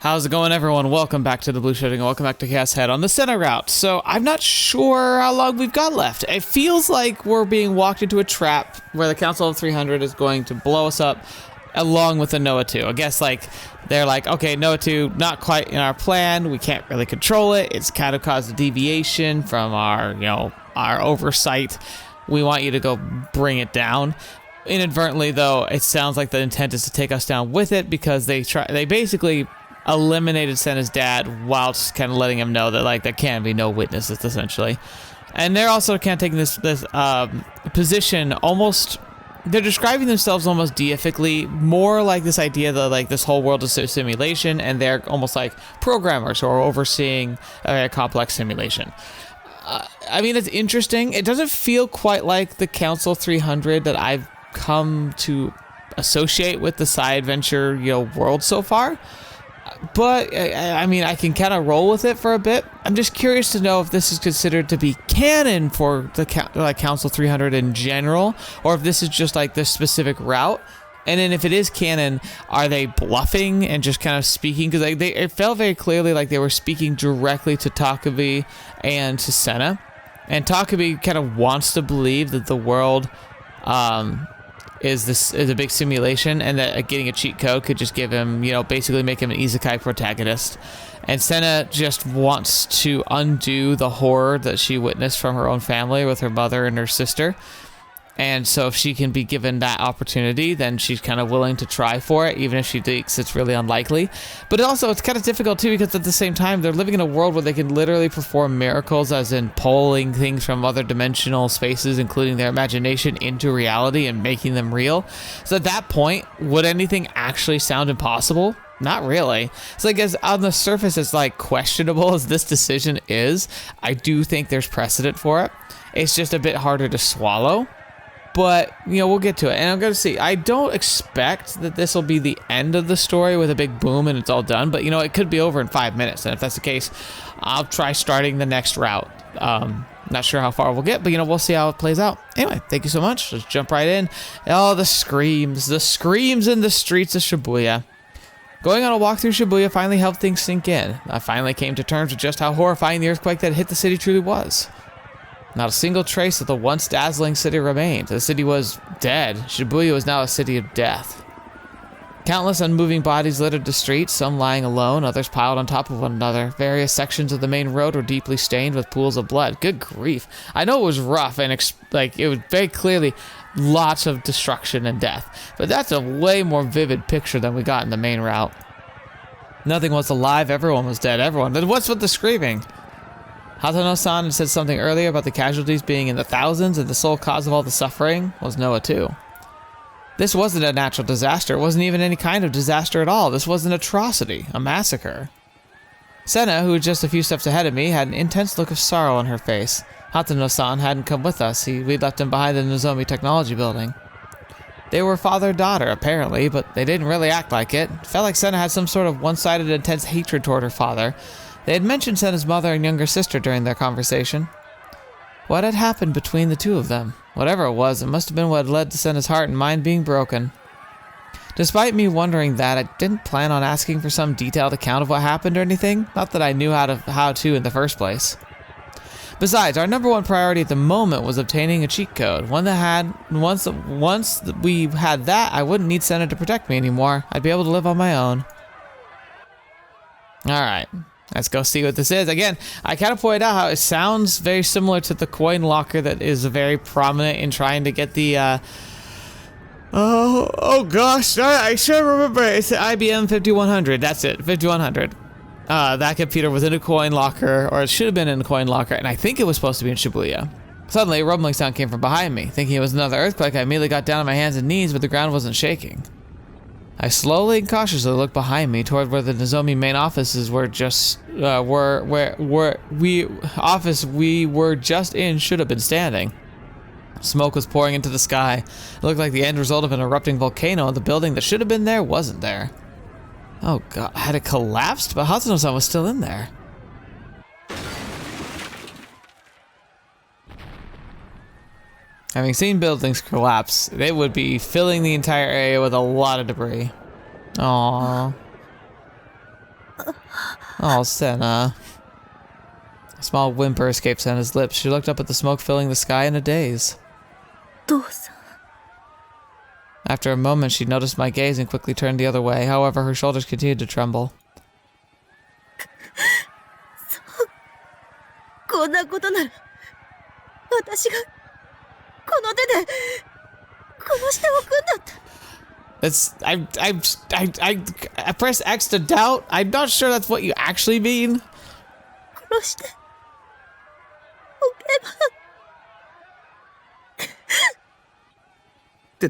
How's it going, everyone? Welcome back to TheBlueShifting and welcome back to Chaos Head on the center route. So I'm not sure how long we've got left. It feels like we're being walked into a trap where the Council of 300 is going to blow us up along with the Noah 2. I guess they're like, okay, Noah 2, not quite in our plan. We can't really control it. It's kind of caused a deviation from our oversight. We want you to go bring it down. Inadvertently, though, it sounds like the intent is to take us down with it because they basically eliminated Senna's dad whilst kind of letting him know that there can be no witnesses, essentially. And they're also kind of taking this position almost, they're describing themselves almost deifically, more like this idea that this whole world is a simulation and they're almost like programmers who are overseeing a very complex simulation. I mean, it's interesting. It doesn't feel quite like the Council 300 that I've come to associate with the side venture world so far. But, I mean, I can kind of roll with it for a bit. I'm just curious to know if this is considered to be canon for the Council 300 in general, or if this is just this specific route. And then if it is canon, are they bluffing and just kind of speaking? Because it felt very clearly like they were speaking directly to Takumi and to Senna. And Takumi kind of wants to believe that the world is a big simulation, and that getting a cheat code could just give him, basically make him an isekai protagonist. And Senna just wants to undo the horror that she witnessed from her own family with her mother and her sister. And so if she can be given that opportunity, then she's kind of willing to try for it, even if she thinks it's really unlikely. But it's kind of difficult too, because at the same time, they're living in a world where they can literally perform miracles, as in pulling things from other dimensional spaces, including their imagination, into reality and making them real. So at that point, would anything actually sound impossible? Not really. So as on the surface, it's questionable as this decision is. I do think there's precedent for it. It's just a bit harder to swallow. But, we'll get to it. And I'm going to see. I don't expect that this will be the end of the story with a big boom and it's all done. But, it could be over in 5 minutes. And if that's the case, I'll try starting the next route. Not sure how far we'll get, but, we'll see how it plays out. Anyway, thank you so much. Let's jump right in. Oh, the screams. The screams in the streets of Shibuya. Going on a walk through Shibuya finally helped things sink in. I finally came to terms with just how horrifying the earthquake that hit the city truly was. Not a single trace of the once dazzling city remained. The city was dead. Shibuya was now a city of death. Countless unmoving bodies littered the streets, some lying alone, others piled on top of one another. Various sections of the main road were deeply stained with pools of blood. Good grief. I know it was rough and it was very clearly lots of destruction and death. But that's a way more vivid picture than we got in the main route. Nothing was alive. Everyone was dead. Everyone. Then what's with the screaming? Hatano-san had said something earlier about the casualties being in the thousands, and the sole cause of all the suffering was Noah 2. This wasn't a natural disaster. It wasn't even any kind of disaster at all. This was an atrocity, a massacre. Senna, who was just a few steps ahead of me, had an intense look of sorrow on her face. Hatano-san hadn't come with us. We'd left him behind in the Nozomi Technology Building. They were father-daughter, apparently, but they didn't really act like it. It felt like Senna had some sort of one-sided intense hatred toward her father. They had mentioned Senna's mother and younger sister during their conversation. What had happened between the two of them? Whatever it was, it must have been what had led to Senna's heart and mind being broken. Despite me wondering that, I didn't plan on asking for some detailed account of what happened or anything. Not that I knew how to in the first place. Besides, our number one priority at the moment was obtaining a cheat code. Once we had that, I wouldn't need Senna to protect me anymore. I'd be able to live on my own. Alright. Let's go see what this is. Again, I kind of pointed out how it sounds very similar to the coin locker that is very prominent in trying to get the, oh gosh, I should remember. It's the IBM 5100. That's it, 5100. That computer was in a coin locker, or it should have been in a coin locker, and I think it was supposed to be in Shibuya. Suddenly, a rumbling sound came from behind me. Thinking it was another earthquake, I immediately got down on my hands and knees, but the ground wasn't shaking. I slowly and cautiously looked behind me toward where the Nozomi main offices we were just in should have been standing. Smoke was pouring into the sky. It looked like the end result of an erupting volcano, and the building that should have been there wasn't there. Oh god, had it collapsed? But Hatsuno-san was still in there. Having seen buildings collapse, they would be filling the entire area with a lot of debris. Aww. Oh, Senna. A small whimper escaped Senna's lips. She looked up at the smoke filling the sky in a daze. 父さん After a moment, she noticed my gaze and quickly turned the other way. However, her shoulders continued to tremble. こんなことなら私がこの手で殺しておくんだった It's I pressed X to doubt. I'm not sure that's what you actually mean. 殺しておけば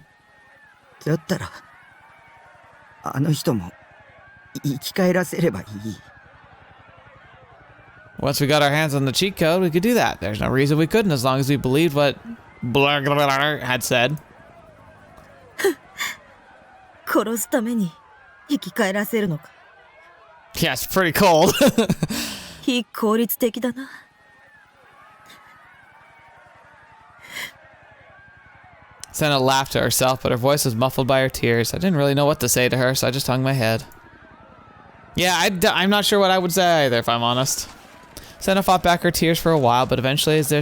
だったらあの人も生き返らせればいい Once we got our hands on the cheat code, we could do that. There's no reason we couldn't as long as we believed what blah, blah, blah, had said. 殺すために生き返らせるのか Yeah, it's pretty cold. 非効率的だな Senna laughed to herself, but her voice was muffled by her tears. I didn't really know what to say to her, so I just hung my head. Yeah, I'm not sure what I would say either, if I'm honest. Senna fought back her tears for a while, but eventually, as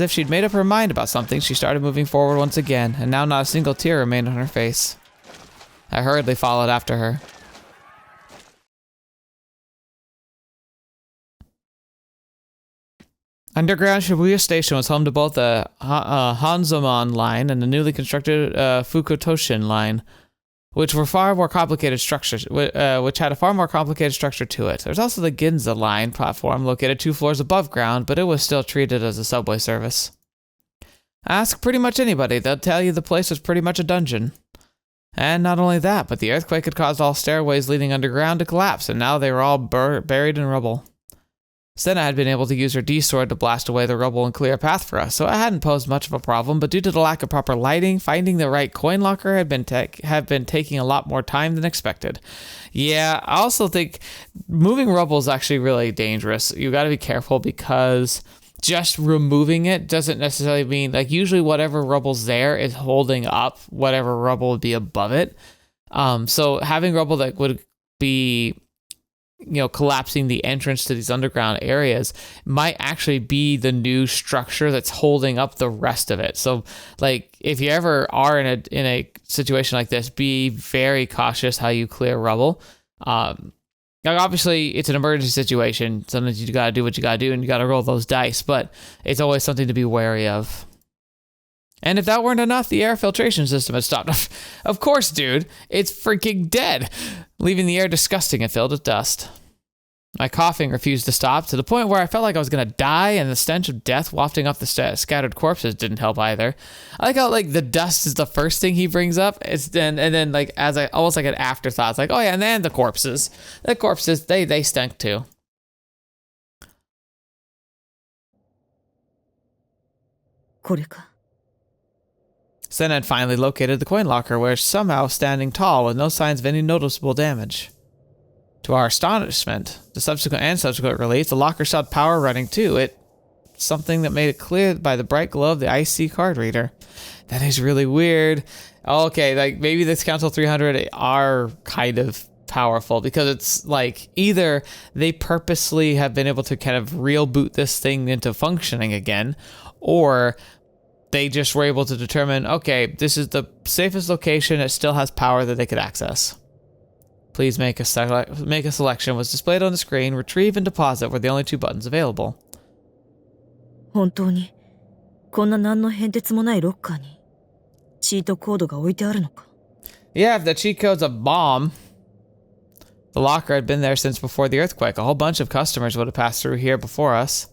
if she'd made up her mind about something, she started moving forward once again, and now not a single tear remained on her face. I hurriedly followed after her. Underground Shibuya Station was home to both the Hanzomon line and the newly constructed Fukutoshin line, which were far more complicated structures, which had a far more complicated structure to it. There's also the Ginza line platform located 2 floors above ground, but it was still treated as a subway service. Ask pretty much anybody, they'll tell you the place was pretty much a dungeon. And not only that, but the earthquake had caused all stairways leading underground to collapse, and now they were all buried in rubble. Senna had been able to use her D-sword to blast away the rubble and clear a path for us, so it hadn't posed much of a problem, but due to the lack of proper lighting, finding the right coin locker had been taking a lot more time than expected. Yeah, I also think moving rubble is actually really dangerous. You gotta be careful because just removing it doesn't necessarily mean, like, usually whatever rubble's there is holding up whatever rubble would be above it. So having rubble that would be, collapsing the entrance to these underground areas might actually be the new structure that's holding up the rest of it. So, like, if you ever are in a situation like this, be very cautious how you clear rubble. Obviously, it's an emergency situation. Sometimes you gotta do what you gotta do, and you gotta roll those dice. But it's always something to be wary of. And if that weren't enough, the air filtration system had stopped. Of course, dude. It's freaking dead, leaving the air disgusting and filled with dust. My coughing refused to stop, to the point where I felt like I was going to die, and the stench of death wafting off the scattered corpses didn't help either. I like how, like, the dust is the first thing he brings up, and then, like, as almost like an afterthought, it's like, oh yeah, and then the corpses. The corpses, they stank too. Senna had finally located the coin locker, where somehow standing tall with no signs of any noticeable damage. To our astonishment, the subsequent release, the locker shot power running too. Something that made it clear by the bright glow of the IC card reader. That is really weird. Okay, like, maybe this Council 300 are kind of powerful, because it's like either they purposely have been able to kind of real boot this thing into functioning again, or they just were able to determine, okay, this is the safest location, it still has power that they could access. Please make a selection was displayed on the screen. Retrieve and deposit were the only 2 buttons available. 本当にこんな何の変哲もないロッカーにチートコードが置いてあるのか Yeah, if the cheat code's a bomb. The locker had been there since before the earthquake. A whole bunch of customers would have passed through here before us.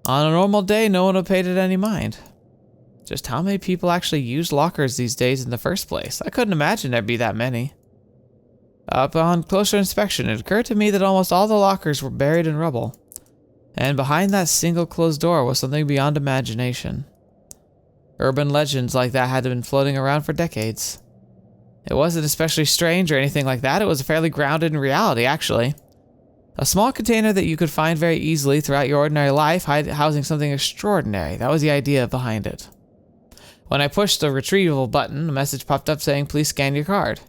On a normal day, no one would have paid it any mind. Just how many people actually use lockers these days in the first place? I couldn't imagine there'd be that many. Upon closer inspection, it occurred to me that almost all the lockers were buried in rubble. And behind that single closed door was something beyond imagination. Urban legends like that had been floating around for decades. It wasn't especially strange or anything like that. It was fairly grounded in reality, actually. A small container that you could find very easily throughout your ordinary life, housing something extraordinary. That was the idea behind it. When I pushed the retrieval button, a message popped up saying, please scan your card.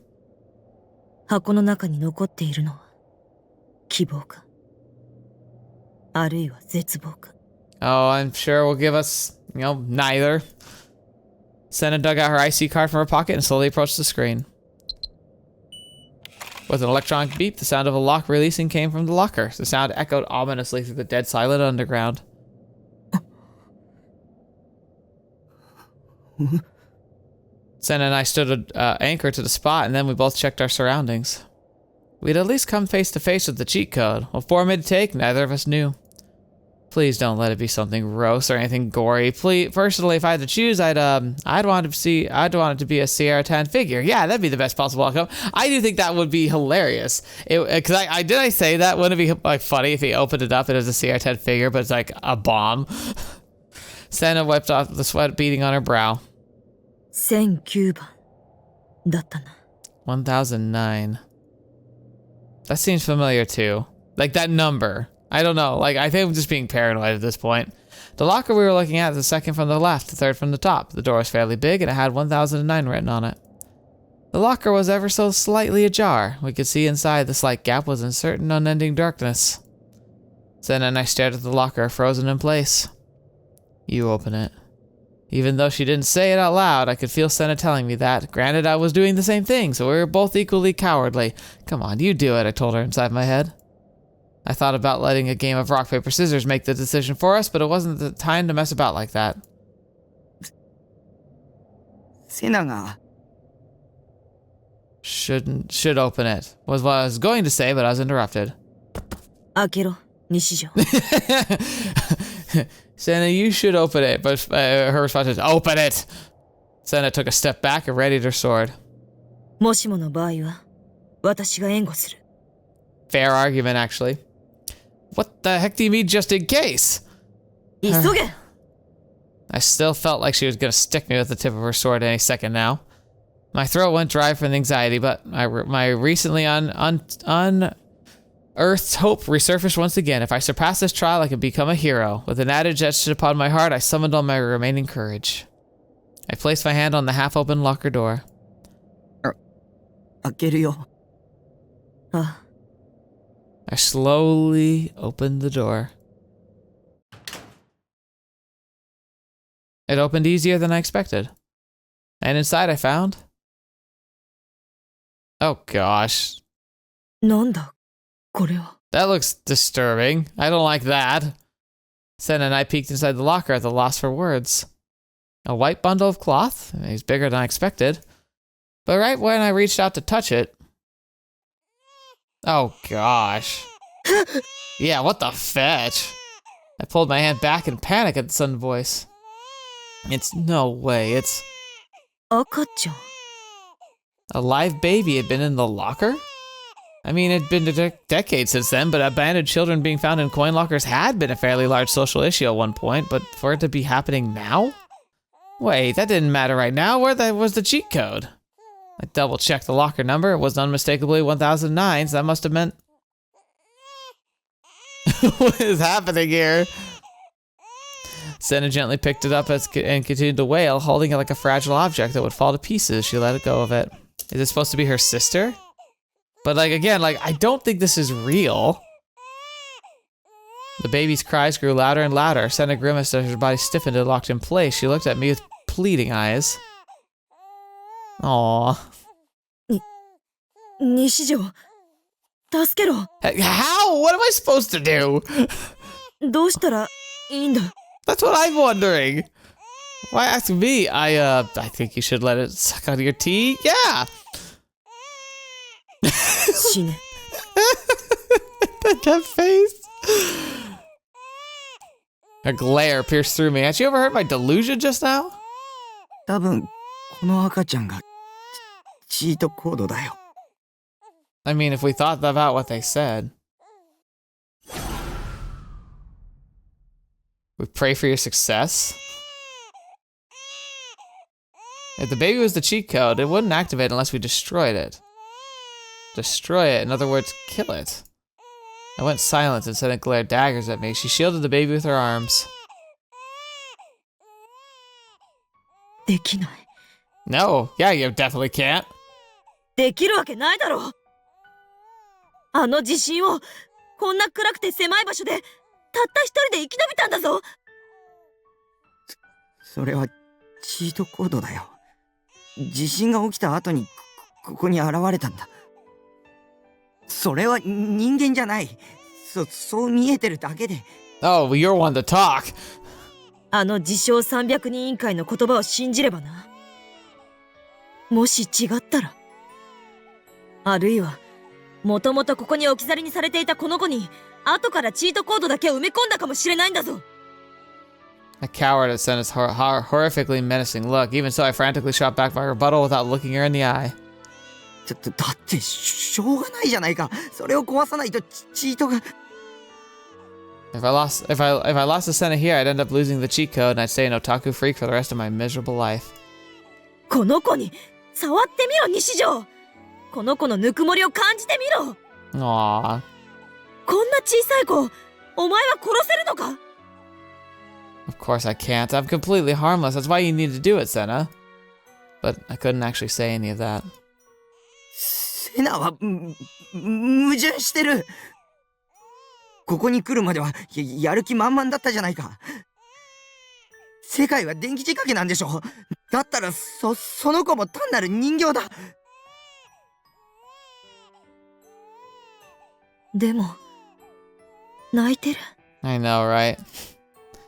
箱の中に残っているのは希望か、あるいは絶望か。 Oh, I'm sure will give us, neither. Senna dug out her IC card from her pocket and slowly approached the screen. With an electronic beep, the sound of a lock releasing came from the locker. The sound echoed ominously through the dead silent underground. Senna and I stood anchored to the spot, and then we both checked our surroundings. We'd at least come face to face with the cheat code. What form it'd take, neither of us knew. Please don't let it be something gross or anything gory. Please, personally, if I had to choose, I'd want it to be a Sierra 10 figure. Yeah, that'd be the best possible outcome. I do think that would be hilarious. Because I say that? Wouldn't it be like funny if he opened it up and it was a Sierra 10 figure, but it's like a bomb? Senna wiped off the sweat beading on her brow. 1009番だったな。 1009. That seems familiar too. Like that number. I don't know. Like, I think I'm just being paranoid at this point. The locker we were looking at is the second from the left, the third from the top. The door was fairly big and it had 1009 written on it. The locker was ever so slightly ajar. We could see inside the slight gap was in certain unending darkness. Senna and I stared at the locker, frozen in place. You open it. Even though she didn't say it out loud, I could feel Senna telling me that. Granted, I was doing the same thing, so we were both equally cowardly. Come on, you do it, I told her inside my head. I thought about letting a game of rock, paper, scissors make the decision for us, but it wasn't the time to mess about like that. Senna Should open it. Was what I was going to say, but I was interrupted. 開けろ、西条。 Senna, you should open it, but her response is, open it! Senna took a step back and readied her sword. もしもの場合は、私が援護する。 Fair argument, actually. What the heck do you mean just in case? 急げ! I still felt like she was gonna stick me with the tip of her sword any second now. My throat went dry from anxiety, but my recently unearthed hope resurfaced once again. If I surpass this trial, I can become a hero. With an adage etched upon my heart, I summoned all my remaining courage. I placed my hand on the half-open locker door. 開けるよ。あ、 I slowly opened the door. It opened easier than I expected. And inside I found... Oh gosh. なんだ、これは。 That looks disturbing. I don't like that. Senna and I peeked inside the locker at the loss for words. A white bundle of cloth? It's bigger than I expected. But right when I reached out to touch it... Oh gosh. Yeah, what the fetch? I pulled my hand back in panic at the sudden voice. It's no way, it's... 赤ちゃん。 A live baby had been in the locker? I mean, it'd been a decade since then, but abandoned children being found in coin lockers had been a fairly large social issue at one point, but for it to be happening now? Wait, that didn't matter right now. Where was the cheat code? I double-checked the locker number. It was unmistakably 1009, so that must have meant... What is happening here? Senna gently picked it up and continued to wail, holding it like a fragile object that would fall to pieces. She let go of it. Is it supposed to be her sister? But again, I don't think this is real. The baby's cries grew louder and louder. Senna grimaced as her body stiffened and locked in place. She looked at me with pleading eyes. Aww. 西条、助けろ。 How? What am I supposed to do? どうしたらいいんだ。 That's what I'm wondering. Why ask me? I think you should let it suck out of your tea. Yeah. 死ね。 That face. A glare pierced through me. Had you ever heard my delusion just now? 多分この赤ちゃんがチートコードだよ。 I mean, if we thought about what they said. We pray for your success? If the baby was the cheat code, it wouldn't activate unless we destroyed it. Destroy it, in other words, kill it. I went silent and Senna glared daggers at me. She shielded the baby with her arms. できない。 No, yeah, you definitely can't. できるわけないだろう。あの自信をこんな暗くて狭い場所でたった一人で生き延びたんだぞ。それはチートコードだよ。地震が起きた後にここに現れたんだ。それは人間じゃない。そう見えてるだけで。Oh, well, you're one to talk. あの自称300人委員会の言葉を信じればな。もし違ったら、あるいはもともとここに置き去りにされていたこの子に後からチートコードだけを埋め込んだかもしれないんだぞ。 The coward had sent his horrifically menacing look. Even so, I frantically shot back my rebuttal without looking her in the eye. だってしょうがないじゃないか。それを壊さないとチートが。If I lost the Senna here, I'd end up losing the cheat code, and I'd stay an otaku freak for the rest of my miserable life. この子に触ってみろ、西条。この子のぬくもりを感じてみろ。 Aww. こんな小さい子、お前は殺せるのか？ Of course I can't. I'm completely harmless. That's why you need to do it, Senna. But I couldn't actually say any of that. セナは矛盾してる。ここに来るまでは やる気満々だったじゃないか。世界は電気仕掛けなんでしょ。だったらその子も単なる人形だ。でも泣いてる。 I know, right?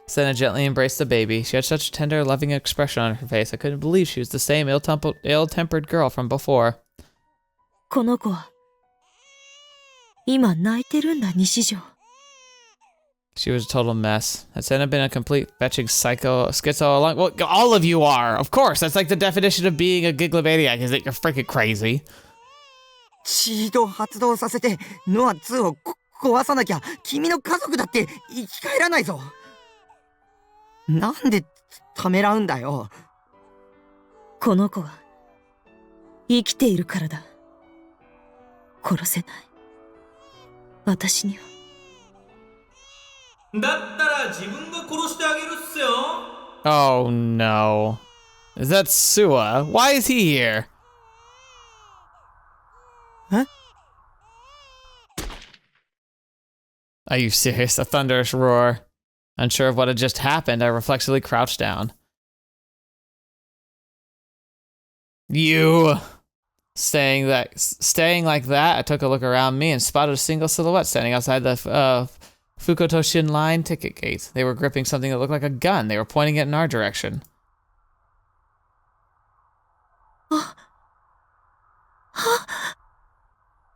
Senna gently embraced the baby. She had such a tender, loving expression on her face. I couldn't believe she was the same ill-tempered girl from before. この子は今泣いてるんだ、西条。 She was a total mess. Had Senna been a complete fetching schizo along? Well, all of you are, of course. That's like the definition of being a giglomaniac, is that you're freaking crazy. チートを発動させてノア2を壊さなきゃ君の家族だって生き返らないぞ。なんでためらうんだよ。この子は生きているからだ。殺せない。私には。だったら自分が殺してあげるっすよ。 Oh no. Is that Suwa? Why is he here? Huh? Are you serious? A thunderous roar. Unsure of what had just happened, I reflexively crouched down. You! Staying like that, I took a look around me and spotted a single silhouette standing outside the Fukutoshin line ticket gate. They were gripping something that looked like a gun. They were pointing it in our direction.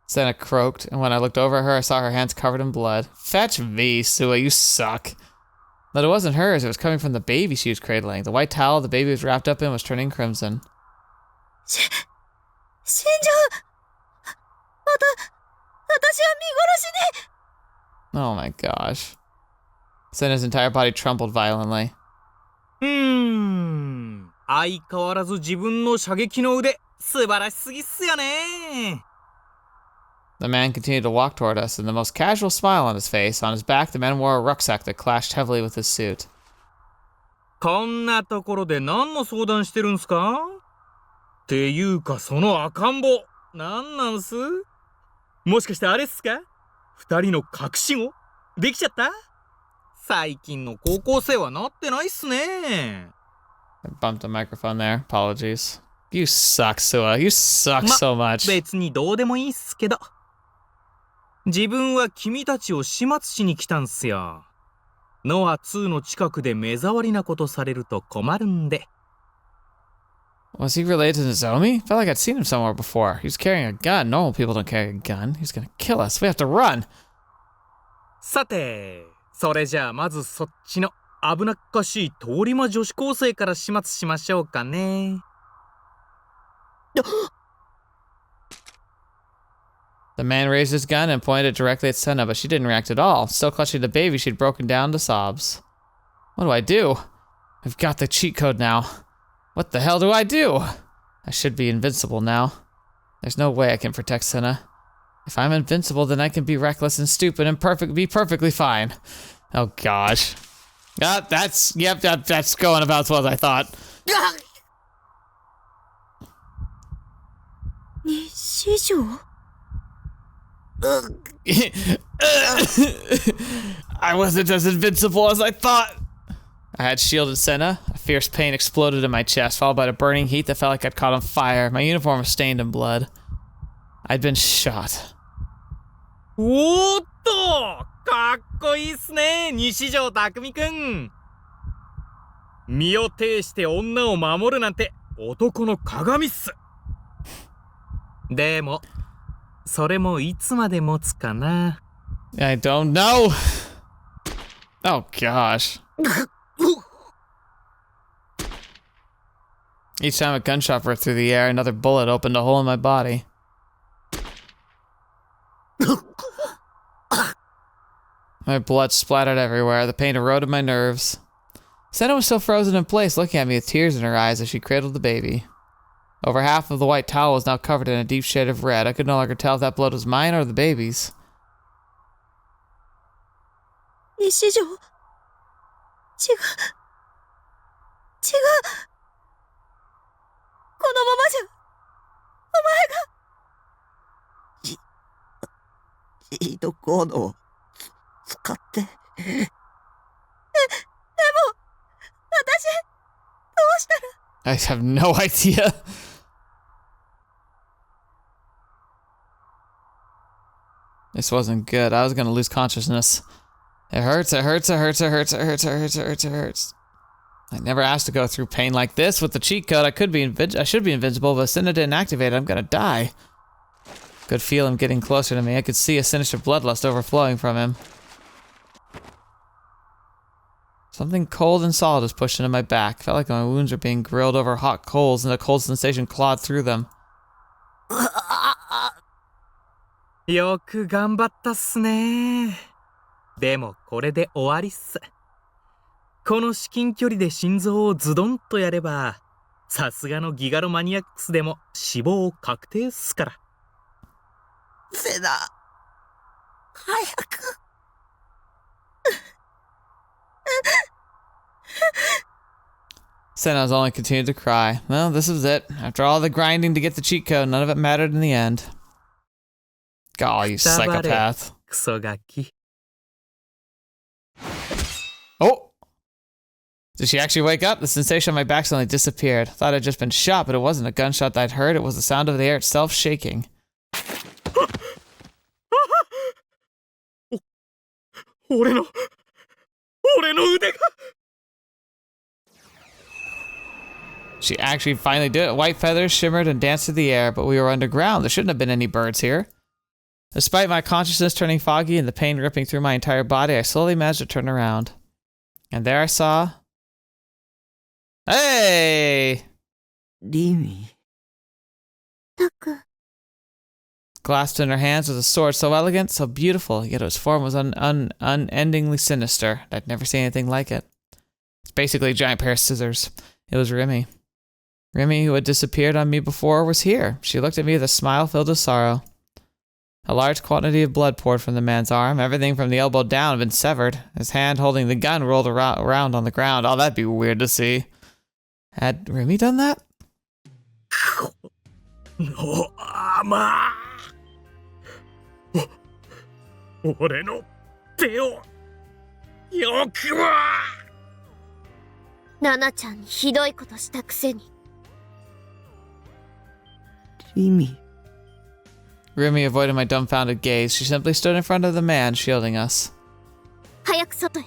Senna croaked, and when I looked over at her, I saw her hands covered in blood. Fetch me, Suwa, you suck. But it wasn't hers, it was coming from the baby she was cradling. The white towel the baby was wrapped up in was turning crimson. 死んじゃう。私は見殺しに。 Oh my gosh. Senna's entire body trembled violently. 相変わらず自分の射撃の腕素晴らしすぎっすよね。 The man continued to walk toward us, and the most casual smile on his face. On his back, the man wore a rucksack that clashed heavily with his suit. こんなところで何の相談してるんすか？っていうかその赤ん坊なんす？もしかしてあれっすか？二人の隠し子できちゃった？最近の高校生はなってないっすね。 I bumped the microphone there. Apologies. You suck, Suwa. You suck so much. 別にどうでもいいっすけど。自分は君たちを始末しに来たんすよ。ノア2の近くで目障りなことされると困るんで。Was he related to Nozomi? Felt like I'd seen him somewhere before. He was carrying a gun. Normal people don't carry a gun. He's gonna kill us. We have to run. さて、それじゃあまずそっちの危なっかしい通り魔女子高生から始末しましょうかね。The man raised his gun and pointed it directly at Senna, but she didn't react at all. Still clutching the baby, she'd broken down to sobs. What do I do? I've got the cheat code now. What the hell do I do? I should be invincible now. There's no way I can protect Senna. If I'm invincible, then I can be reckless and stupid and be perfectly fine. Oh gosh. That's going about as well as I thought. 西条？ I wasn't as invincible as I thought. I had shielded Senna. A fierce pain exploded in my chest, followed by a burning heat that felt like I'd caught on fire. My uniform was stained in blood. I'd been shot. おーっとかっこいいっすね、西条匠くん。身を挺して女を守るなんて男の鏡っす。でも、それもいつまで持つかな。I don't know. Oh gosh. Each time a gunshot ripped through the air, another bullet opened a hole in my body. My blood splattered everywhere. The pain eroded my nerves. Senna was still frozen in place, looking at me with tears in her eyes as she cradled the baby. Over half of the white towel was now covered in a deep shade of red. I could no longer tell if that blood was mine or the baby's. 西条。違う。違う。このままじゃ、お前が。チートコードを使って。でも、私、どうしたら。I have no idea. This wasn't good. I was gonna lose consciousness. It hurts, it hurts, it hurts, it hurts, it hurts, it hurts, it hurts, it hurts. I never asked to go through pain like this. With the cheat code, I should be invincible, but Senna didn't activate it. I'm gonna die. Could feel him getting closer to me. I could see a sinister bloodlust overflowing from him. Something cold and solid was pushed into my back. Felt like my wounds were being grilled over hot coals, and a cold sensation clawed through them. よく頑張ったっすね。でもこれで終わりっす。この至近距離で心臓をズドンとやれば、さすがのギガロマニアックスでも死亡確定っすから。セナ、早く。Senna's only continued to cry. Well, this was it. After all the grinding to get the cheat code, none of it mattered in the end. God, you psychopath. クソガキ。Oh! Did she actually wake up? The sensation on my back suddenly disappeared. Thought I'd just been shot, but it wasn't a gunshot that I'd heard. It was the sound of the air itself shaking. 俺の腕が。She actually finally did it. White feathers shimmered and danced through the air, but we were underground. There shouldn't have been any birds here. Despite my consciousness turning foggy and the pain ripping through my entire body, I slowly managed to turn around. And there I saw... Hey! Rimi. タク。 Clasped in her hands was a sword so elegant, so beautiful, yet its form was unendingly sinister. I'd never seen anything like it. It's basically a giant pair of scissors. It was Rimi. Rimi, who had disappeared on me before, was here. She looked at me with a smile filled with sorrow. A large quantity of blood poured from the man's arm. Everything from the elbow down had been severed. His hand holding the gun rolled around on the ground. Oh, that'd be weird to see. Had Rimi done that? のあま俺の手をよくはナナちゃんにひどいことしたくせに。Rimi. Rimi avoided my dumbfounded gaze. She simply stood in front of the man, shielding us. 早く外へ。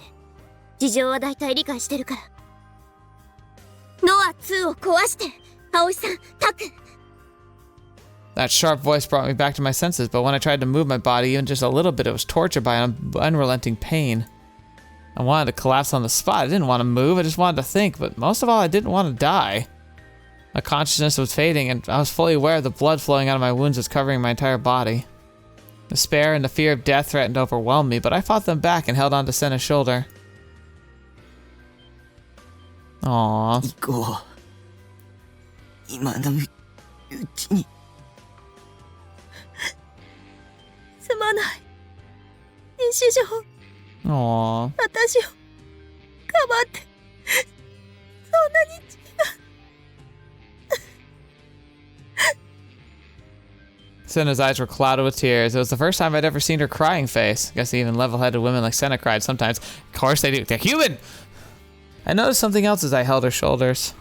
事情は大体理解してるから。ノア2を壊して、葵さん、タク。That sharp voice brought me back to my senses, but when I tried to move my body even just a little bit, it was tortured by an unrelenting pain. I wanted to collapse on the spot. I didn't want to move, I just wanted to think, but most of all, I didn't want to die. My consciousness was fading, and I was fully aware the blood flowing out of my wounds was covering my entire body. Despair and the fear of death threatened to overwhelm me, but I fought them back and held on to Senna's shoulder. Aww. 行こう。今のうちに。すまない。西条、 Aww. 私を、かばって、そんなに血が。Senna's eyes were clouded with tears. It was the first time I'd ever seen her crying face. I guess even level-headed women like Senna cried sometimes. Of course they do. They're human! I noticed something else as I held her shoulders.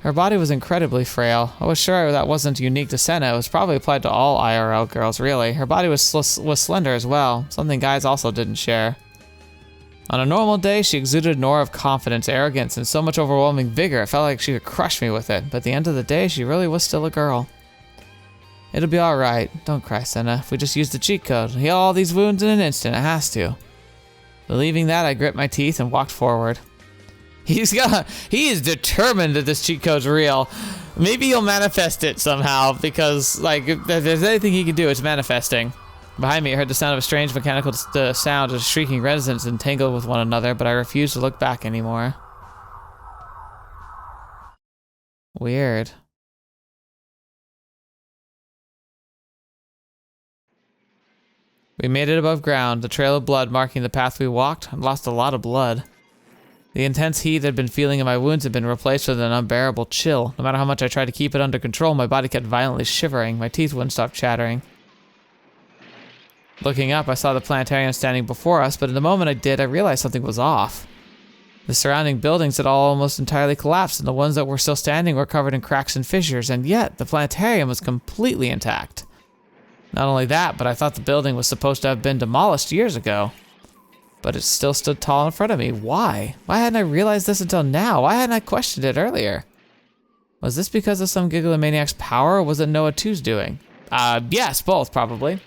Her body was incredibly frail. I was sure that wasn't unique to Senna. It was probably applied to all IRL girls, really. Her body was slender as well, something guys also didn't share. On a normal day, she exuded an aura of confidence, arrogance, and so much overwhelming vigor, it felt like she could crush me with it. But at the end of the day, she really was still a girl. It'll be alright. Don't cry, Senna. If we just use the cheat code, it'll heal all these wounds in an instant. It has to. Believing that, I grit my teeth and walked forward. He is determined that this cheat code's real. Maybe he'll manifest it somehow, because, like, if there's anything he can do, it's manifesting. Behind me, I heard the sound of a strange mechanical sound of shrieking resonance entangled with one another, but I refused to look back anymore. Weird. We made it above ground, the trail of blood marking the path we walked. I'd lost a lot of blood. The intense heat I'd been feeling in my wounds had been replaced with an unbearable chill. No matter how much I tried to keep it under control, my body kept violently shivering. My teeth wouldn't stop chattering. Looking up, I saw the planetarium standing before us, but in the moment I did, I realized something was off. The surrounding buildings had all almost entirely collapsed, and the ones that were still standing were covered in cracks and fissures, and yet the planetarium was completely intact. Not only that, but I thought the building was supposed to have been demolished years ago. But it still stood tall in front of me. Why? Why hadn't I realized this until now? Why hadn't I questioned it earlier? Was this because of some Gigalomaniac's power, or was it Noah 2's doing? Yes, both, probably.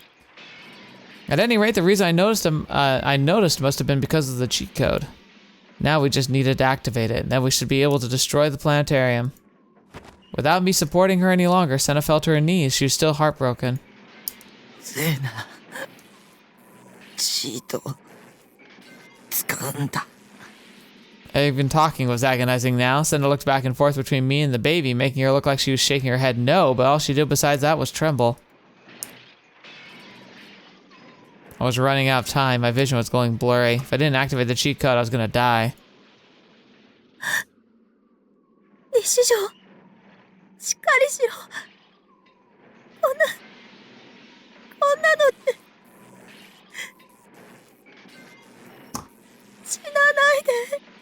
At any rate, the reason I noticed must have been because of the cheat code. Now we just needed to activate it, and then we should be able to destroy the planetarium. Without me supporting her any longer, Senna fell to her knees. She was still heartbroken. Senna. Cheat. Even talking was agonizing now. Senna looked back and forth between me and the baby, making her look like she was shaking her head no, but all she did besides that was tremble. I was running out of time. My vision was going blurry. If I didn't activate the cheat code, I was gonna die. Nishijo, しっかりしろ。こんなのって。死なないで。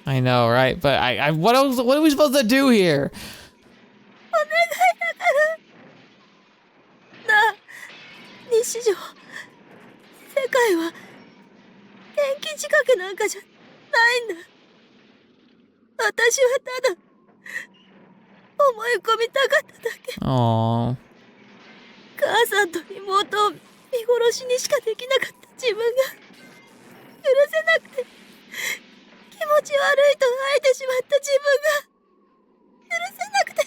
I know, right? But what are we supposed to do here? お願いだから。なあ、西条。世界は電気仕掛けなんかじゃないんだ。私はただ思い込みたかっただけ。Aww. 母さんと妹を見殺しにしかできなかった自分が許せなくて、気持ち悪いと吐いてしまった自分が許せなくて。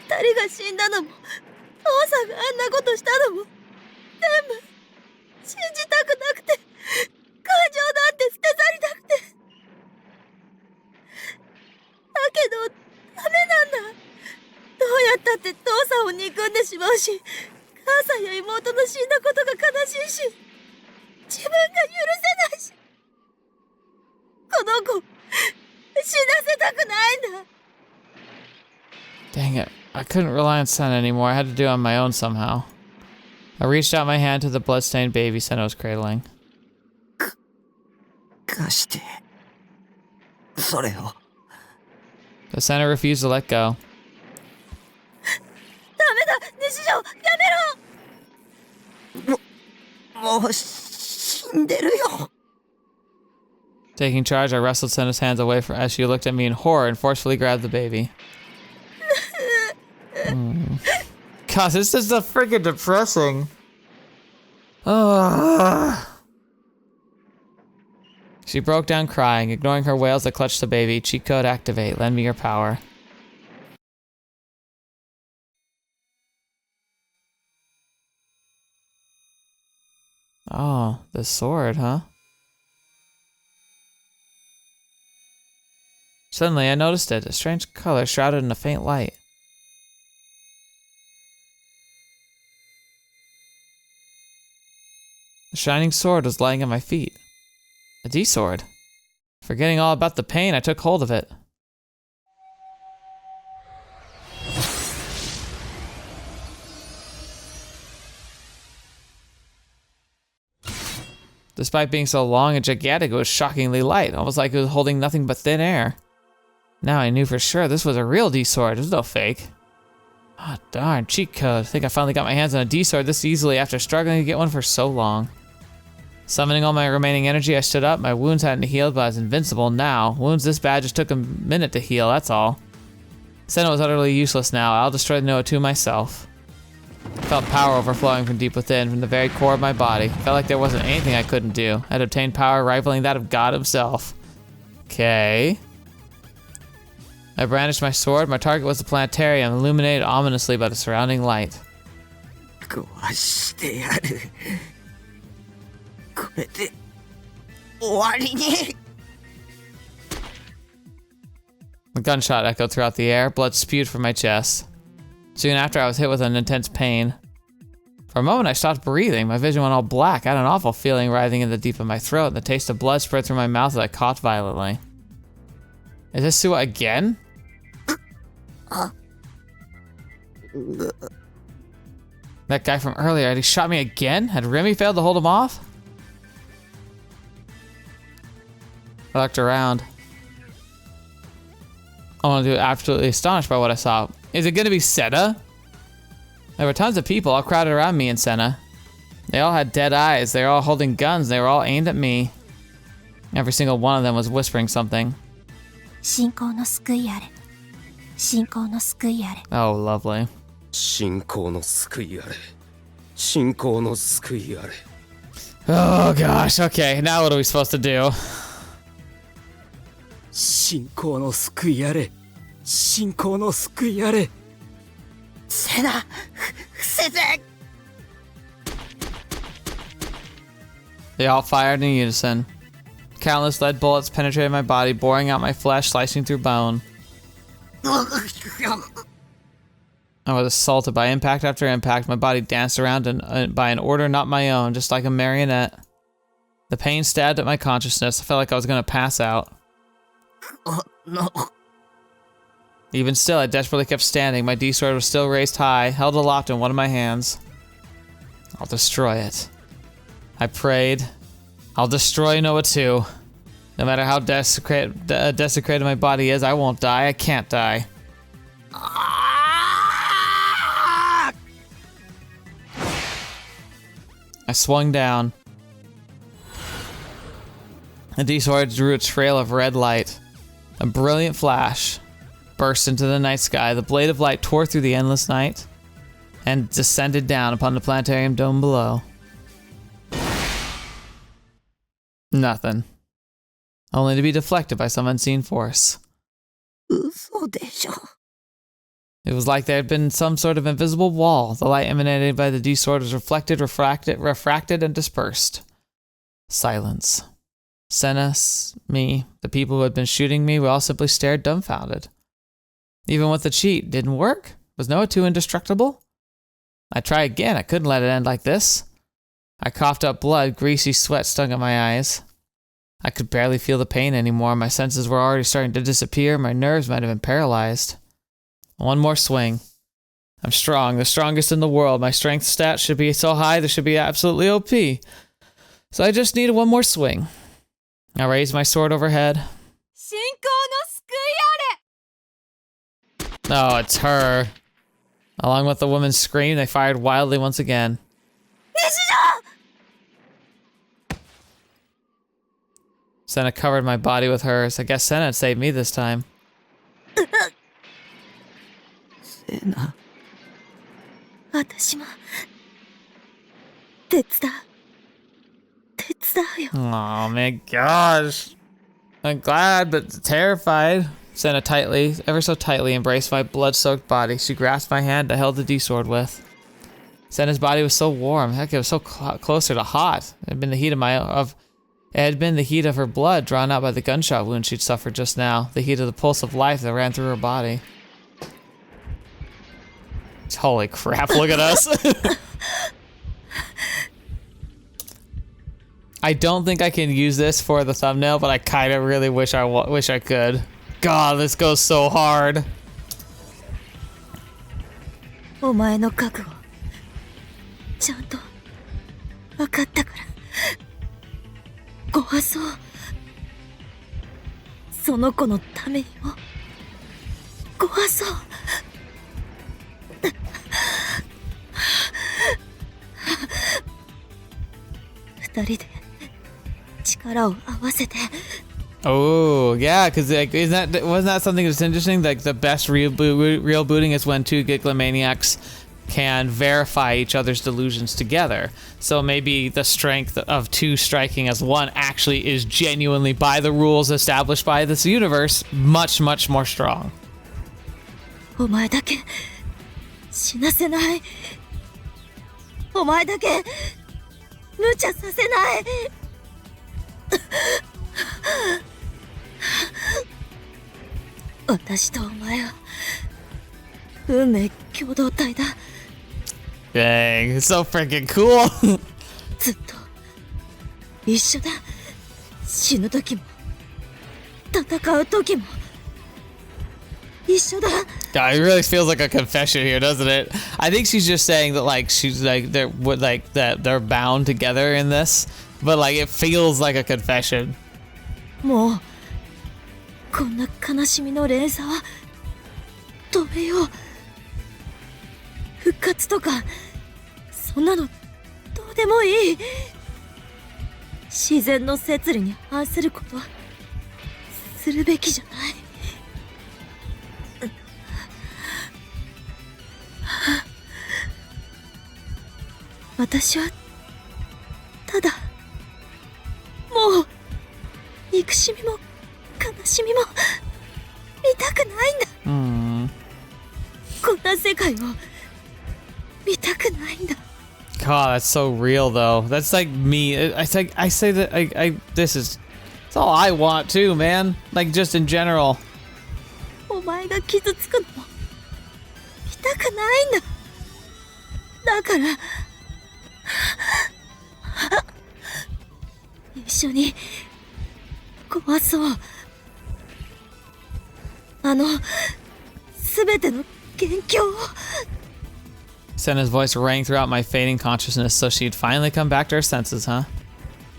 二人が死んだのも、父さんがあんなことしたのも、全部信じたくなくて、感情なんて捨て去りたくて。だけどダメなんだ。どうやったって父さんを憎んでしまうし、母さんや妹の死んだことが悲しいし、自分が許せないし、この子死なせたくないんだ。 Dang it. I couldn't rely on Senna anymore. I had to do it on my own somehow. I reached out my hand to the bloodstained baby Senna was cradling. 貸して。それを。 But Senna refused to let go. ダメだ、西条、やめろ。もう死んでるよ。 Taking charge, I wrestled Senna's hands away from as she looked at me in horror and forcefully grabbed the baby. God, this is so freaking depressing. She broke down crying, ignoring her wails that clutched the baby. Cheat code activate. Lend me your power. Oh, the sword, huh? Suddenly, I noticed it, a strange color shrouded in a faint light. The shining sword was lying at my feet. A D-sword. Forgetting all about the pain, I took hold of it. Despite being so long and gigantic, it was shockingly light, almost like it was holding nothing but thin air. Now I knew for sure this was a real D-sword. It was no fake. Ah, darn, cheat code. I think I finally got my hands on a D-sword this easily after struggling to get one for so long. Summoning all my remaining energy, I stood up. My wounds hadn't healed, but I was invincible now. Wounds this bad just took a minute to heal, that's all. Senna was utterly useless now. I'll destroy the Noah 2 myself. I felt power overflowing from deep within, from the very core of my body. Felt like there wasn't anything I couldn't do. I'd obtained power rivaling that of God himself. Okay. I brandished my sword. My target was the planetarium, illuminated ominously by the surrounding light. 壊してやる。これで終わりに。 A gunshot echoed throughout the air. Blood spewed from my chest. Soon after, I was hit with an intense pain. For a moment, I stopped breathing. My vision went all black. I had an awful feeling writhing in the deep of my throat, and the taste of blood spread through my mouth as I coughed violently. Is this Suwa again? That guy from earlier, had he shot me again? Had Rimi failed to hold him off? I looked around. I want to be absolutely astonished by what I saw. Is it going to be Senna? There were tons of people all crowded around me and Senna. They all had dead eyes. They were all holding guns. They were all aimed at me. Every single one of them was whispering something. Oh, lovely. Oh gosh, okay, now what are we supposed to do? 信仰の救いあれ。信仰の救いあれ。セナ、伏せて。 They all fired in unison. Countless lead bullets penetrated my body, boring out my flesh, slicing through bone. I was assaulted by impact after impact. My body danced around by an order not my own, just like a marionette. The pain stabbed at my consciousness. I felt like I was going to pass out. Oh, no. Even still, I desperately kept standing. My D-sword was still raised high, held aloft in one of my hands. I'll destroy it. I prayed. I'll destroy Noah 2. No matter how desecrated my body is, I won't die. I can't die. I swung down. The D-sword drew a trail of red light. A brilliant flash burst into the night sky. The blade of light tore through the endless night and descended down upon the planetarium dome below. Nothing. Only to be deflected by some unseen force. 嘘でしょ。 It was like there had been some sort of invisible wall. The light emanated by the D-sword was reflected, refracted, and dispersed. Silence. Senna, me, the people who had been shooting me, we all simply stared dumbfounded. Even with the cheat, didn't work? Was Noah 2 indestructible? I tried again. I couldn't let it end like this. I coughed up blood. Greasy sweat stung at my eyes. I could barely feel the pain anymore. My senses were already starting to disappear. My nerves might have been paralyzed. One more swing. I'm strong, the strongest in the world. My strength stat should be so high, this should be absolutely OP. So I just needed one more swing. I raised my sword overhead. Oh, it's her. Along with the woman's scream, they fired wildly once again. Senna covered my body with hers. I guess Senna had saved me this time. セナ。私も手伝うよ。 Oh my gosh. I'm glad, but terrified. Senna tightly, ever so tightly, embraced my blood-soaked body. She grasped my hand I held the D-sword with. Senna's body was so warm. Heck, it was so closer to hot. It had been the heat of her blood drawn out by the gunshot wound she'd suffered just now. The heat of the pulse of life that ran through her body. Holy crap, look at us. I don't think I can use this for the thumbnail, but I kind of really wish I could. God, this goes so hard. お前の覚悟ちゃんと分かったから怖そう。その子のためにも怖そう。二人で力を合わせて。 Oh, yeah, because like, wasn't that something that's interesting? Like, the best real booting is when two Gigamaniacs can verify each other's delusions together. So maybe the strength of two striking as one actually is genuinely, by the rules established by this universe, much, much more strong. お前だけ死なせない。お前だけ無茶させない。私とお前は運命共同体だ。 Dang, it's so freaking cool. ずっと一緒だ。死ぬ時も戦う時も一緒だ。 God, it really feels like a confession here, doesn't it? I think she's just saying that like she's like they're bound together in this, but like it feels like a confession. もうこんな悲しみの連鎖は止めよう。復活とかそんなのどうでもいい。自然の摂理に反することはするべきじゃない。私はただもう憎しみも悲しみも見たくないんだ。こんな世界を見たくないんだ。 God, that's so real though. That's like me. I say that this is, it's all I want too, man. Like just in general. お前が傷つくのも見たくないんだ。だから一緒に壊そう。すべての元凶を。 Senna's voice rang throughout my fading consciousness, so she'd finally come back to her senses, huh?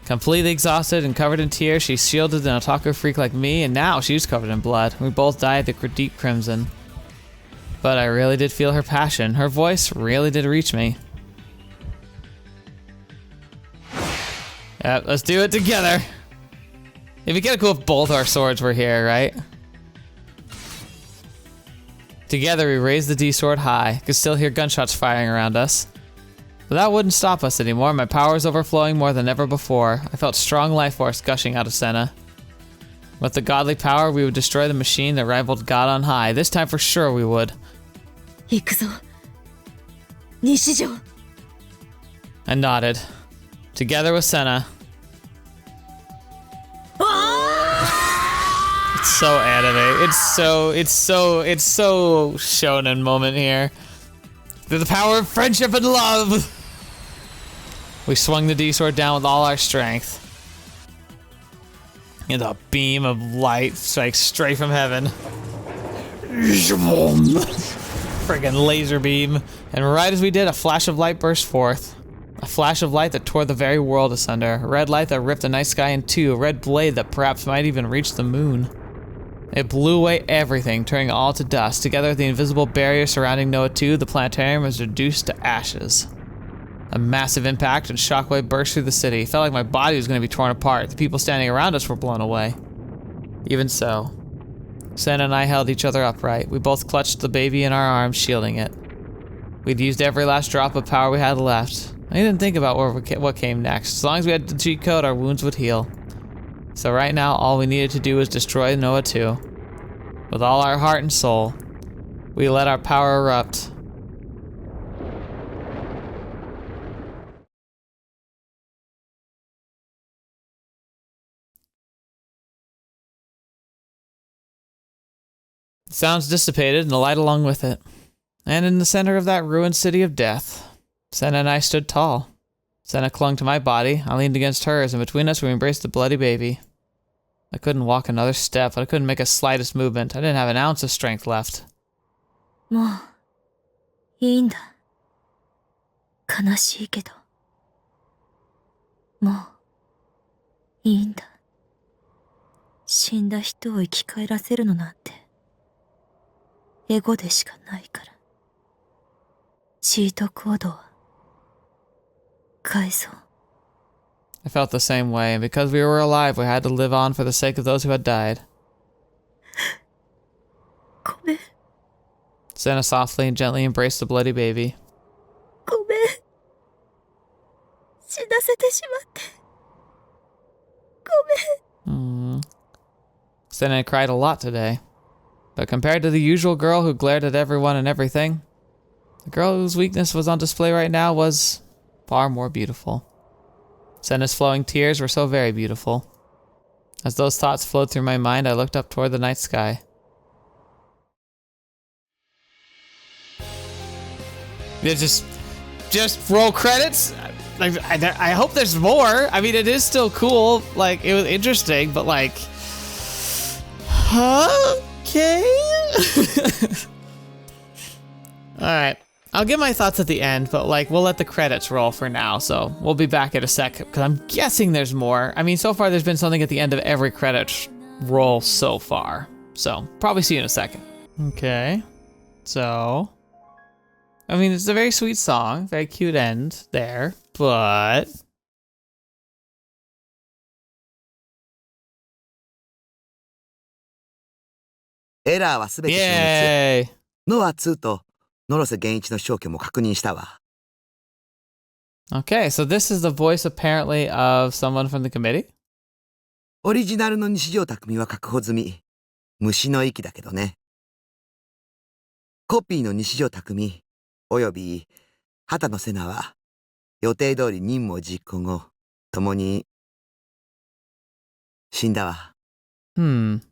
Completely exhausted and covered in tears, she shielded an otaku freak like me, and now she was covered in blood. We both dyed the deep crimson. But I really did feel her passion. Her voice really did reach me. Yep, let's do it together. It'd be kind of cool if both our swords were here, right? Together we raised the D-sword high. Could still hear gunshots firing around us. But that wouldn't stop us anymore. My power was overflowing more than ever before. I felt strong life force gushing out of Senna. With the godly power, we would destroy the machine that rivaled God on high. This time for sure we would. 行くぞ、西条。 I nodded. Together with Senna. It's so anime. It's so shonen moment here. Through the power of friendship and love. We swung the D-sword down with all our strength. And a beam of light strikes straight from heaven. Friggin' laser beam. And right as we did, a flash of light burst forth. A flash of light that tore the very world asunder. A red light that ripped the night sky in two. A red blade that perhaps might even reach the moon. It blew away everything, turning it all to dust. Together with the invisible barrier surrounding Noah 2, the planetarium was reduced to ashes. A massive impact and shockwave burst through the city. It felt like my body was going to be torn apart. The people standing around us were blown away. Even so, Senna and I held each other upright. We both clutched the baby in our arms, shielding it. We'd used every last drop of power we had left. I didn't think about what came next. As long as we had the cheat code, our wounds would heal. So right now, all we needed to do was destroy Noah 2. With all our heart and soul, we let our power erupt. The sounds dissipated and the light along with it. And in the center of that ruined city of death, Senna and I stood tall. Senna clung to my body, I leaned against hers, and between us we embraced the bloody baby. I couldn't walk another step, I couldn't make a slightest movement. I didn't have an ounce of strength left. もういいんだ。悲しいけどもういいんだ。死んだ人を生き返らせるのなんて、エゴでしかないから。チートコードは、返そう。I felt the same way, and because we were alive, we had to live on for the sake of those who had died. ごめん。 Senna softly and gently embraced the bloody baby. ごめん。死なせてしまって。ごめん。Senna cried a lot today. But compared to the usual girl who glared at everyone and everything, the girl whose weakness was on display right now was far more beautiful. Senna's flowing tears were so very beautiful. As those thoughts flowed through my mind, I looked up toward the night sky. Yeah, just roll credits. Like, I hope there's more. I mean, it is still cool. Like, it was interesting, but like, okay. All right. I'll give my thoughts at the end, but like, we'll let the credits roll for now. So we'll be back in a sec, because I'm guessing there's more. I mean, so far there's been something at the end of every credits roll so far. So probably see you in a second. Okay. So, I mean, it's a very sweet song, very cute end there, but yay! ノア2と野呂瀬源一の消去も確認したわ。Okay, so this is the voice apparently of someone from the committee? オリジナルの西条匠は確保済み。虫の息だけどね。コピーの西条匠および畑野瀬名は予定通り任務を実行後、共に死んだわ。You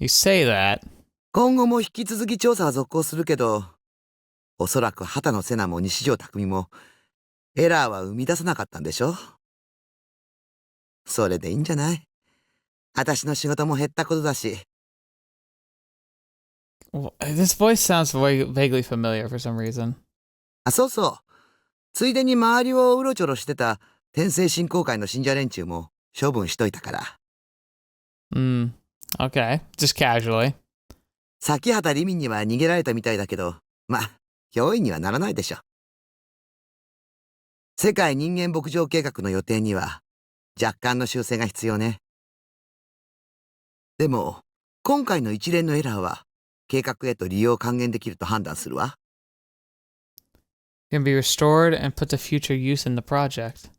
say that. 今後も引き続き調査は続行するけど、おそらく畑野瀬名も西条匠もエラーは生み出さなかったんでしょ。それでいいんじゃない？私の仕事も減ったことだし。This voice sounds vaguely familiar for some reason. あ、そうそう。ついでに周りをうろちょろしてた天聖信仰会の信者連中も処分しといたから。Okay. Just casually. 崎畑リミンには逃げられたみたいだけど、まあ、脅威にはならないでしょ。世界人間牧場計画の予定には若干の修正が必要ね。でも、今回の一連のエラーは計画へと利用を還元できると判断するわ。Can be restored and put to future use in the project.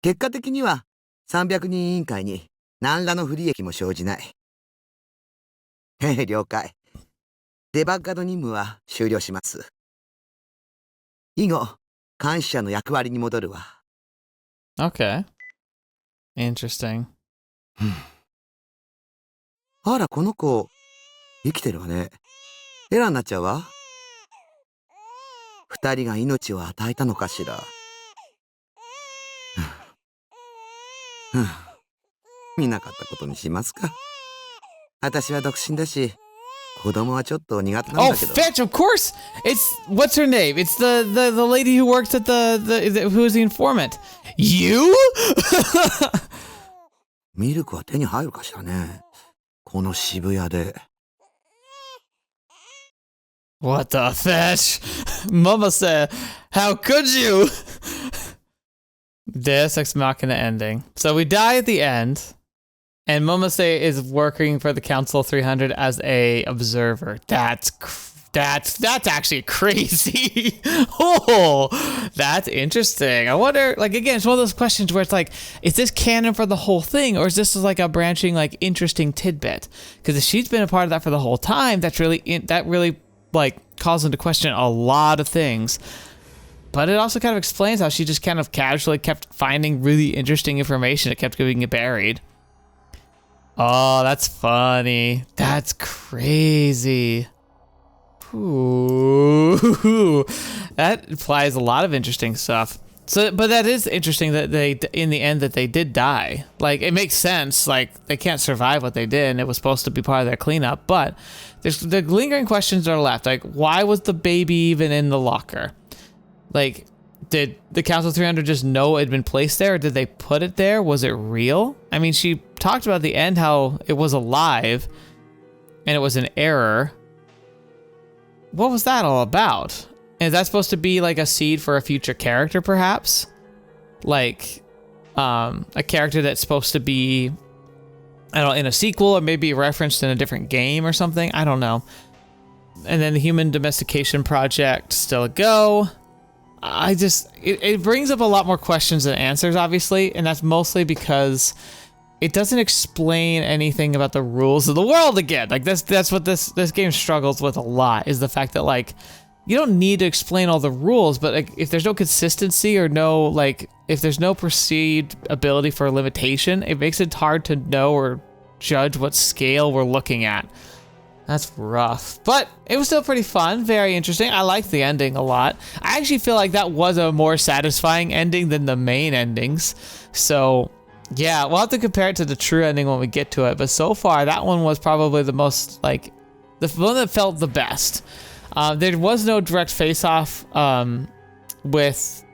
結果的には300人委員会に何らの不利益も生じない。了解。デバッガード任務は終了します。以後、監視者の役割に戻るわ。Okay. Interesting. あら、この子、生きてるわね。エラーになっちゃうわ。二人が命を与えたのかしら。見なかったことにしますか。私は独身だし、子供はちょっと苦手なんだけど。Oh, fetch! Of course, it's what's her name? It's the lady who works at the who's the informant. You? ミルクは手に入るかしらね。この渋谷で。What the fetch? Mama said, "How could you?" Deus Ex Machina ending. So we die at the end. And Momose is working for the Council 300 as a observer. That's actually crazy. Oh, that's interesting. I wonder, like, again, it's one of those questions where it's like, is this canon for the whole thing, or is this like a branching, like, interesting tidbit? Because if she's been a part of that for the whole time, that really like calls into question a lot of things. But it also kind of explains how she just kind of casually kept finding really interesting information. It kept getting buried. Oh, that's funny. That's crazy. Ooh. That implies a lot of interesting stuff. So, but that is interesting that they, in the end, that they did die. Like, it makes sense. Like, they can't survive what they did, and it was supposed to be part of their cleanup. But there's the lingering questions are left. Like, why was the baby even in the locker? Like, did the Council 300 just know it had been placed there, or did they put it there? Was it real? I mean, she talked about at the end how it was alive and it was an error. What was that all about? Is that supposed to be like a seed for a future character, perhaps? Like, a character that's supposed to be, I don't know, in a sequel or maybe referenced in a different game or something? I don't know. And then the Human Domestication Project, still a go. It brings up a lot more questions than answers, obviously, and that's mostly because it doesn't explain anything about the rules of the world again. Like, that's what this game struggles with a lot, is the fact that, like, you don't need to explain all the rules, but like, if there's no consistency or no, like, if there's no perceived ability for limitation, it makes it hard to know or judge what scale we're looking at. That's rough, but it was still pretty fun, very interesting. I liked the ending a lot. I actually feel like that was a more satisfying ending than the main endings. So yeah, we'll have to compare it to the true ending when we get to it. But so far, that one was probably the most, like, the one that felt the best. There was no direct face-off with,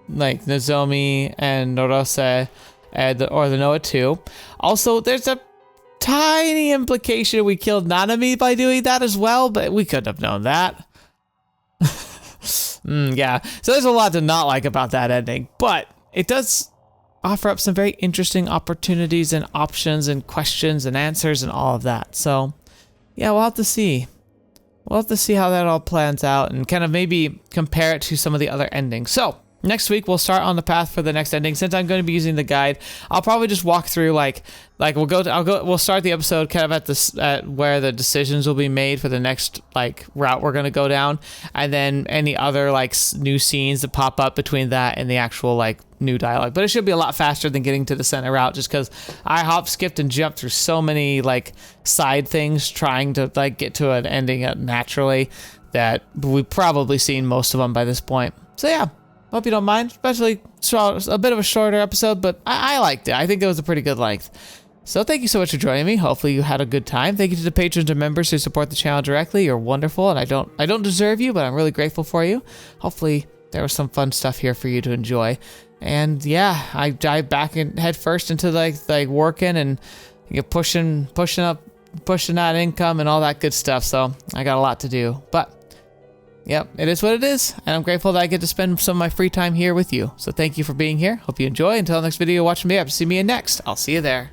like, Nozomi and Norose or the Noah 2. Also, there's a tiny implication we killed Nanami by doing that as well, but we couldn't have known that. Yeah, so there's a lot to not like about that ending, but it does offer up some very interesting opportunities and options and questions and answers and all of that. So yeah, we'll have to see. We'll have to see how that all plans out and kind of maybe compare it to some of the other endings. So next week we'll start on the path for the next ending. Since I'm going to be using the guide, I'll probably just walk through we'll start the episode kind of at where the decisions will be made for the next, like, route we're going to go down, and then any other, like, new scenes that pop up between that and the actual, like, new dialogue. But it should be a lot faster than getting to the center route, just because I hop, skipped, and jumped through so many, like, side things trying to, like, get to an ending naturally that we've probably seen most of them by this point. So yeah, hope you don't mind, especially a bit of a shorter episode, but I liked it. I think it was a pretty good length. So thank you so much for joining me. Hopefully you had a good time. Thank you to the patrons and members who support the channel directly. You're wonderful, and I don't deserve you, but I'm really grateful for you. Hopefully there was some fun stuff here for you to enjoy. And yeah, I dive back and head first into like working and pushing that income and all that good stuff. So I got a lot to do, but yep, it is what it is, and I'm grateful that I get to spend some of my free time here with you. So thank you for being here. Hope you enjoy. Until the next video, watch me up. See me in next. I'll see you there.